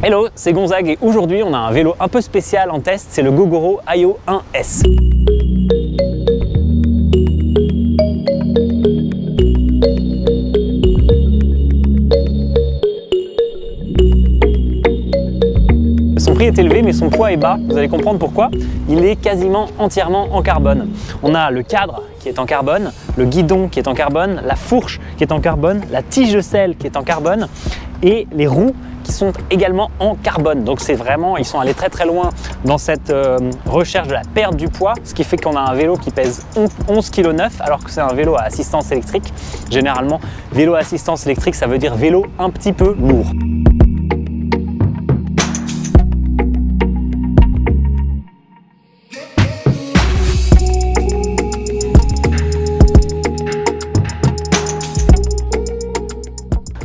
Hello, c'est Gonzague et aujourd'hui on a un vélo un peu spécial en test, c'est le Gogoro Ayo 1S. Son prix est élevé mais son poids est bas, vous allez comprendre pourquoi. Il est quasiment entièrement en carbone. On a le cadre qui est en carbone, le guidon qui est en carbone, la fourche qui est en carbone, la tige de selle qui est en carbone et les roues qui sont également en carbone. Donc c'est vraiment, ils sont allés très loin dans cette recherche de la perte du poids, ce qui fait qu'on a un vélo qui pèse 11,9 kg alors que c'est un vélo à assistance électrique. Généralement, vélo à assistance électrique, ça veut dire vélo un petit peu lourd.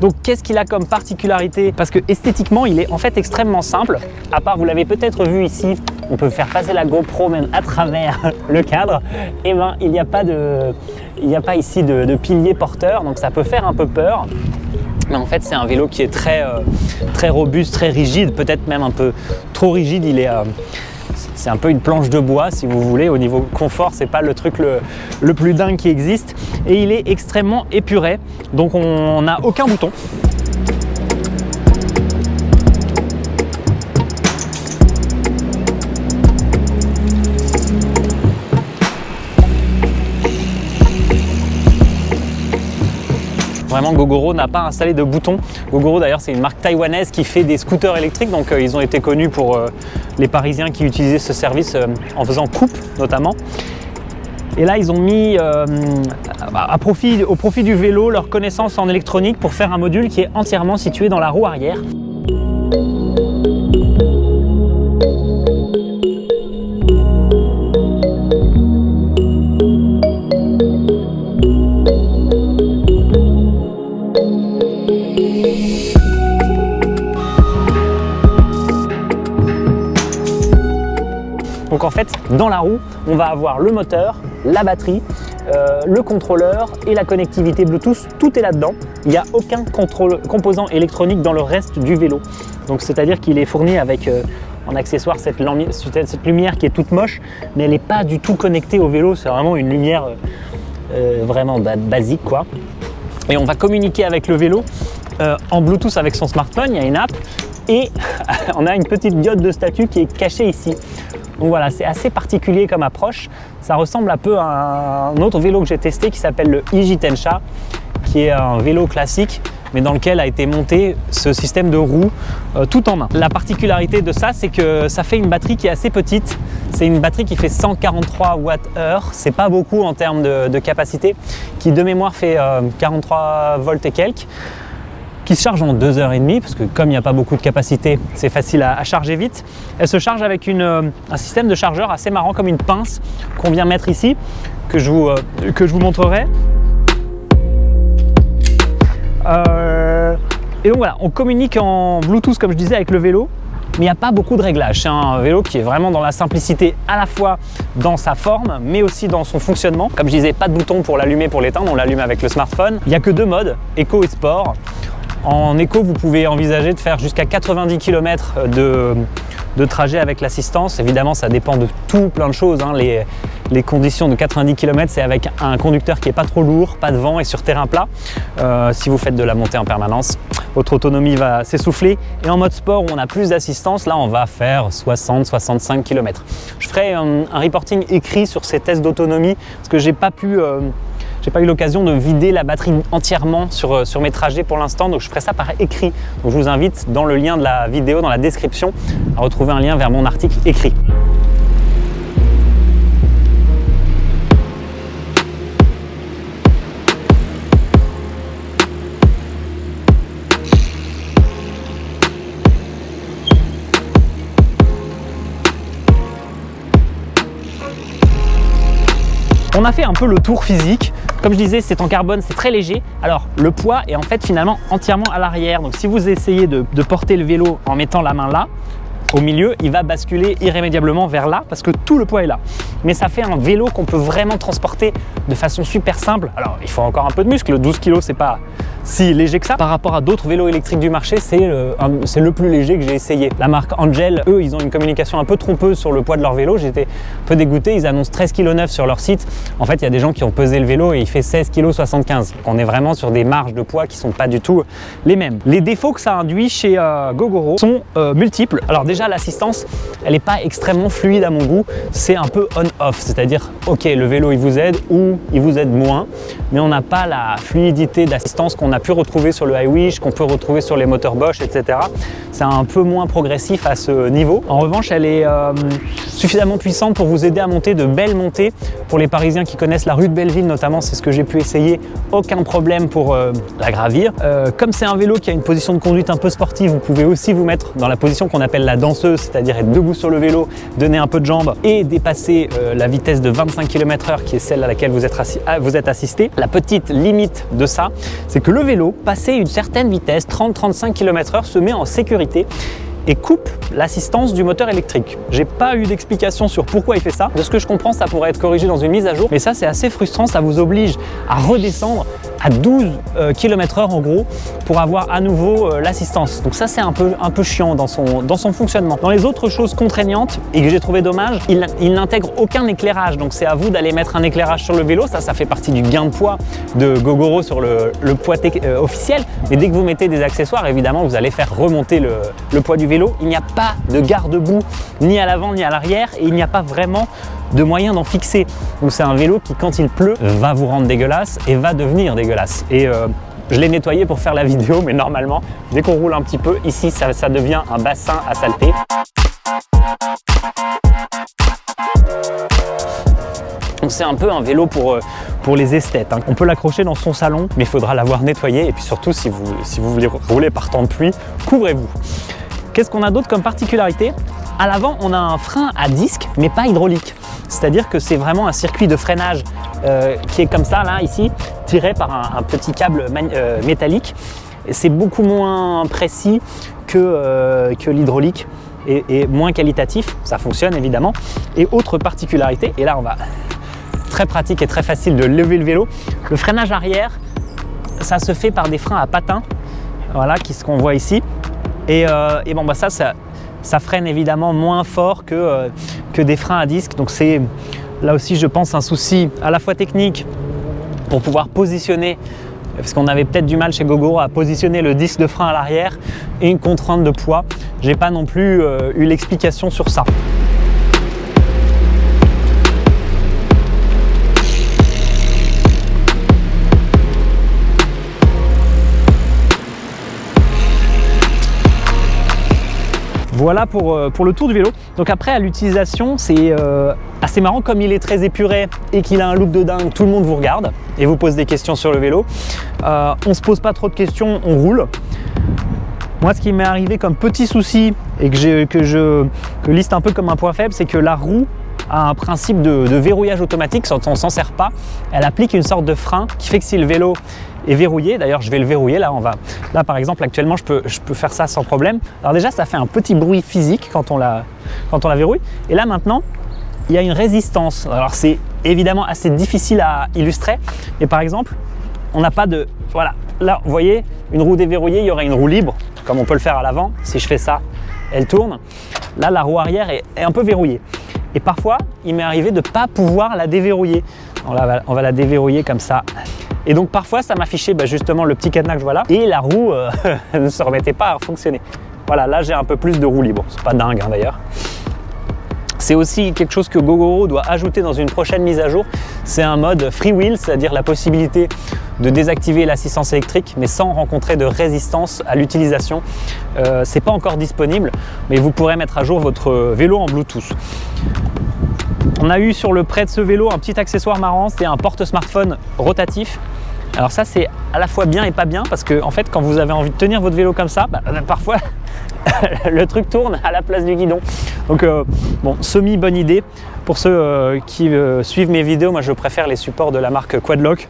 Donc qu'est-ce qu'il a comme particularité? Parce que esthétiquement il est en fait extrêmement simple, à part, vous l'avez peut-être vu ici, on peut faire passer la GoPro même à travers le cadre, et ben il n'y a pas ici de pilier porteur, donc ça peut faire un peu peur. Mais en fait c'est un vélo qui est très robuste, très rigide, peut-être même un peu trop rigide. C'est un peu une planche de bois si vous voulez. Au niveau confort, c'est pas le truc le plus dingue qui existe. Et il est extrêmement épuré, donc on n'a aucun bouton. Vraiment, Gogoro n'a pas installé de bouton. Gogoro d'ailleurs c'est une marque taïwanaise qui fait des scooters électriques, donc ils ont été connus pour les Parisiens qui utilisaient ce service en faisant coupe notamment. Et là ils ont mis au profit du vélo leur connaissance en électronique pour faire un module qui est entièrement situé dans la roue arrière. Donc en fait, dans la roue, on va avoir le moteur, la batterie, le contrôleur et la connectivité Bluetooth. Tout est là-dedans. Il n'y a aucun composant électronique dans le reste du vélo. Donc c'est-à-dire qu'il est fourni avec en accessoire cette lumière qui est toute moche, mais elle n'est pas du tout connectée au vélo. C'est vraiment une lumière vraiment basique, quoi. Et on va communiquer avec le vélo en Bluetooth avec son smartphone. Il y a une app et on a une petite diode de statut qui est cachée ici. Donc voilà, c'est assez particulier comme approche. Ça ressemble un peu à un autre vélo que j'ai testé qui s'appelle le Ijitensha, qui est un vélo classique, mais dans lequel a été monté ce système de roues tout en un. La particularité de ça, c'est que ça fait une batterie qui est assez petite. C'est une batterie qui fait 143 Wh, c'est pas beaucoup en termes de capacité, qui de mémoire fait 43 volts et quelques, qui se charge en 2h30 parce que comme il n'y a pas beaucoup de capacité, c'est facile à charger vite. Elle se charge avec un système de chargeur assez marrant comme une pince qu'on vient mettre ici, que je vous montrerai. Et donc voilà, on communique en Bluetooth comme je disais avec le vélo, mais il n'y a pas beaucoup de réglages. C'est un vélo qui est vraiment dans la simplicité à la fois dans sa forme mais aussi dans son fonctionnement. Comme je disais, pas de bouton pour l'allumer, pour l'éteindre, on l'allume avec le smartphone. Il n'y a que deux modes, éco et sport. En éco, vous pouvez envisager de faire jusqu'à 90 km de trajet avec l'assistance. Évidemment, ça dépend de tout, plein de choses. Hein. Les conditions de 90 km, c'est avec un conducteur qui n'est pas trop lourd, pas de vent et sur terrain plat. Si vous faites de la montée en permanence, votre autonomie va s'essouffler. Et en mode sport, où on a plus d'assistance, là, on va faire 60-65 km. Je ferai un reporting écrit sur ces tests d'autonomie parce que j'ai pas eu l'occasion de vider la batterie entièrement sur mes trajets pour l'instant, donc je ferai ça par écrit. Donc je vous invite dans le lien de la vidéo, dans la description, à retrouver un lien vers mon article écrit. On a fait un peu le tour physique. Comme je disais, c'est en carbone, c'est très léger. Alors le poids est en fait finalement entièrement à l'arrière. Donc si vous essayez de porter le vélo en mettant la main là, au milieu, il va basculer irrémédiablement vers là parce que tout le poids est là. Mais ça fait un vélo qu'on peut vraiment transporter de façon super simple. Alors, il faut encore un peu de muscle, 12 kg, c'est pas si léger que ça. Par rapport à d'autres vélos électriques du marché, c'est le plus léger que j'ai essayé. La marque Angel, eux, ils ont une communication un peu trompeuse sur le poids de leur vélo. J'étais un peu dégoûté, ils annoncent 13,9 kg sur leur site. En fait, il y a des gens qui ont pesé le vélo et il fait 16,75 kg. Donc on est vraiment sur des marges de poids qui sont pas du tout les mêmes. Les défauts que ça induit chez Gogoro sont multiples. Alors déjà, l'assistance, elle n'est pas extrêmement fluide à mon goût. C'est un peu on-off, c'est-à-dire, ok, le vélo, il vous aide ou il vous aide moins, mais on n'a pas la fluidité d'assistance qu'on a pu retrouver sur le iWish, qu'on peut retrouver sur les moteurs Bosch, etc. C'est un peu moins progressif à ce niveau. En revanche, elle est suffisamment puissante pour vous aider à monter de belles montées. Pour les Parisiens qui connaissent la rue de Belleville notamment, c'est ce que j'ai pu essayer, aucun problème pour la gravir. Comme c'est un vélo qui a une position de conduite un peu sportive, vous pouvez aussi vous mettre dans la position qu'on appelle la danseuse, c'est-à-dire être debout sur le vélo, donner un peu de jambes et dépasser la vitesse de 25 km/h qui est celle à laquelle vous êtes assisté. La petite limite de ça, c'est que le vélo, passé une certaine vitesse, 30-35 km/h, se met en sécurité et coupe l'assistance du moteur électrique. J'ai pas eu d'explication sur pourquoi il fait ça. De ce que je comprends, ça pourrait être corrigé dans une mise à jour, mais ça c'est assez frustrant, ça vous oblige à redescendre à 12 km/h en gros pour avoir à nouveau l'assistance. Donc ça c'est un peu chiant dans son fonctionnement. Dans les autres choses contraignantes et que j'ai trouvé dommage, il n'intègre aucun éclairage, donc c'est à vous d'aller mettre un éclairage sur le vélo. Ça fait partie du gain de poids de Gogoro sur le poids officiel, mais dès que vous mettez des accessoires, évidemment vous allez faire remonter le poids du vélo. Il n'y a pas de garde-boue ni à l'avant ni à l'arrière et il n'y a pas vraiment de moyen d'en fixer. Donc c'est un vélo qui, quand il pleut, va vous rendre dégueulasse et va devenir dégueulasse. Et je l'ai nettoyé pour faire la vidéo, mais normalement, dès qu'on roule un petit peu, ici ça devient un bassin à saleté. Donc c'est un peu un vélo pour les esthètes. On peut l'accrocher dans son salon, mais il faudra l'avoir nettoyé. Et puis surtout, si vous voulez rouler par temps de pluie, couvrez-vous. Qu'est-ce qu'on a d'autre comme particularité? À l'avant, on a un frein à disque, mais pas hydraulique. C'est-à-dire que c'est vraiment un circuit de freinage qui est comme ça, là, ici, tiré par un petit câble métallique. C'est beaucoup moins précis que l'hydraulique et moins qualitatif. Ça fonctionne évidemment. Et autre particularité, et là on va très pratique et très facile de lever le vélo, le freinage arrière, ça se fait par des freins à patins, voilà, ce qu'on voit ici. Et bon, bah ça freine évidemment moins fort que des freins à disque. Donc c'est là aussi, je pense, un souci à la fois technique pour pouvoir positionner, parce qu'on avait peut-être du mal chez Gogoro à positionner le disque de frein à l'arrière, et une contrainte de poids. J'ai pas non plus eu l'explication sur ça. Voilà pour le tour du vélo. Donc après, à l'utilisation, c'est assez marrant. Comme il est très épuré et qu'il a un look de dingue, tout le monde vous regarde et vous pose des questions sur le vélo. On se pose pas trop de questions, on roule. Moi, ce qui m'est arrivé comme petit souci et que je liste un peu comme un point faible, c'est que la roue a un principe de verrouillage automatique. Quand on s'en sert pas, elle applique une sorte de frein qui fait que si le vélo est verrouillé, d'ailleurs je vais le verrouiller, là par exemple actuellement je peux faire ça sans problème. Alors déjà ça fait un petit bruit physique quand on la verrouille, et là maintenant il y a une résistance. Alors c'est évidemment assez difficile à illustrer, mais par exemple on n'a pas de, voilà, là vous voyez une roue déverrouillée, il y aurait une roue libre comme on peut le faire à l'avant. Si je fais ça, elle tourne. Là la roue arrière est un peu verrouillée, et parfois il m'est arrivé de ne pas pouvoir la déverrouiller. On va la déverrouiller comme ça. Et donc parfois ça m'affichait justement le petit cadenas que je vois là, et la roue ne se remettait pas à fonctionner. Voilà, là j'ai un peu plus de roue libre, c'est pas dingue d'ailleurs. C'est aussi quelque chose que Gogoro doit ajouter dans une prochaine mise à jour, c'est un mode freewheel, c'est-à-dire la possibilité de désactiver l'assistance électrique mais sans rencontrer de résistance à l'utilisation. C'est pas encore disponible, mais vous pourrez mettre à jour votre vélo en Bluetooth. On a eu sur le prêt de ce vélo un petit accessoire marrant, c'est un porte-smartphone rotatif. Alors ça c'est à la fois bien et pas bien, parce que en fait quand vous avez envie de tenir votre vélo comme ça, parfois le truc tourne à la place du guidon. Donc bon, semi bonne idée. Pour ceux qui suivent mes vidéos, moi je préfère les supports de la marque Quadlock,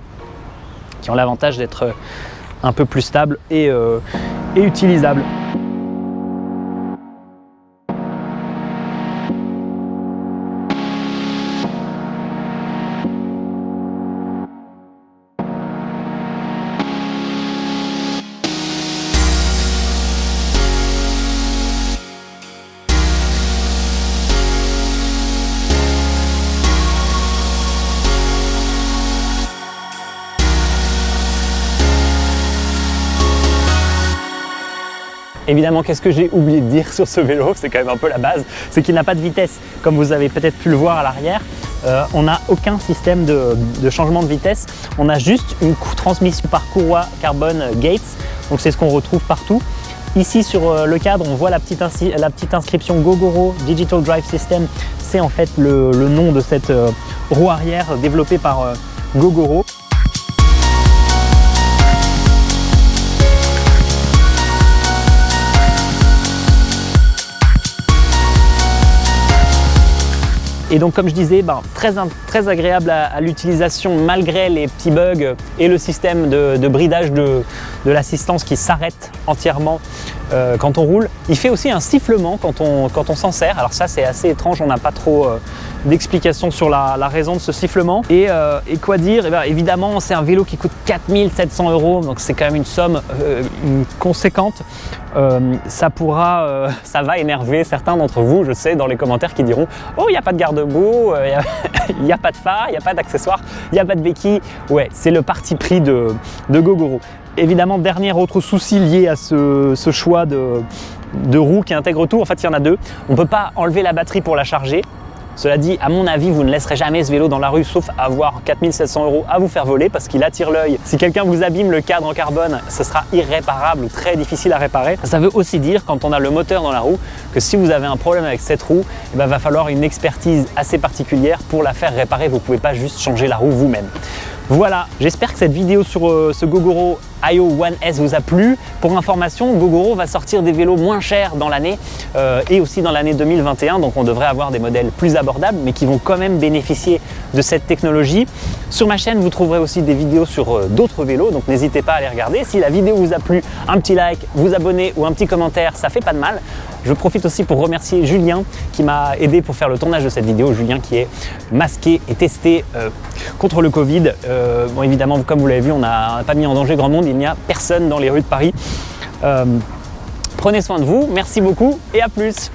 qui ont l'avantage d'être un peu plus stables et utilisables. Évidemment, qu'est-ce que j'ai oublié de dire sur ce vélo? C'est quand même un peu la base, c'est qu'il n'a pas de vitesse. Comme vous avez peut-être pu le voir à l'arrière, on n'a aucun système de changement de vitesse. On a juste une transmission par courroie carbone Gates, donc c'est ce qu'on retrouve partout. Ici sur le cadre, on voit la petite inscription Gogoro Digital Drive System. C'est en fait le nom de cette roue arrière développée par Gogoro. Et donc comme je disais, très agréable à l'utilisation malgré les petits bugs et le système de bridage de l'assistance qui s'arrête entièrement quand on roule. Il fait aussi un sifflement quand on s'en sert. Alors ça c'est assez étrange, on n'a pas trop d'explications sur la raison de ce sifflement. Et quoi dire? Évidemment c'est un vélo qui coûte 4 700 €, donc c'est quand même une somme conséquente. Ça va énerver certains d'entre vous, je sais, dans les commentaires qui diront « Oh, il n'y a pas de garde-boue, il n'y a pas de phare, il n'y a pas d'accessoires, il n'y a pas de béquilles. » Ouais, c'est le parti pris de Gogoro. Évidemment, dernier autre souci lié à ce choix de roue qui intègre tout, en fait il y en a deux. On ne peut pas enlever la batterie pour la charger. Cela dit, à mon avis, vous ne laisserez jamais ce vélo dans la rue sauf avoir 4 700 € à vous faire voler parce qu'il attire l'œil. Si quelqu'un vous abîme le cadre en carbone, ce sera irréparable ou très difficile à réparer. Ça veut aussi dire, quand on a le moteur dans la roue, que si vous avez un problème avec cette roue, il va falloir une expertise assez particulière pour la faire réparer. Vous ne pouvez pas juste changer la roue vous-même. Voilà, j'espère que cette vidéo sur ce Gogoro AYO One S vous a plu. Pour information, Gogoro va sortir des vélos moins chers dans l'année et aussi dans l'année 2021, donc on devrait avoir des modèles plus abordables mais qui vont quand même bénéficier de cette technologie. Sur ma chaîne, vous trouverez aussi des vidéos sur d'autres vélos, donc n'hésitez pas à les regarder. Si la vidéo vous a plu, un petit like, vous abonner ou un petit commentaire, ça fait pas de mal. Je profite aussi pour remercier Julien qui m'a aidé pour faire le tournage de cette vidéo. Julien qui est masqué et testé contre le Covid. Bon, évidemment, comme vous l'avez vu, on n'a pas mis en danger grand monde. Il n'y a personne dans les rues de Paris. Prenez soin de vous, merci beaucoup et à plus.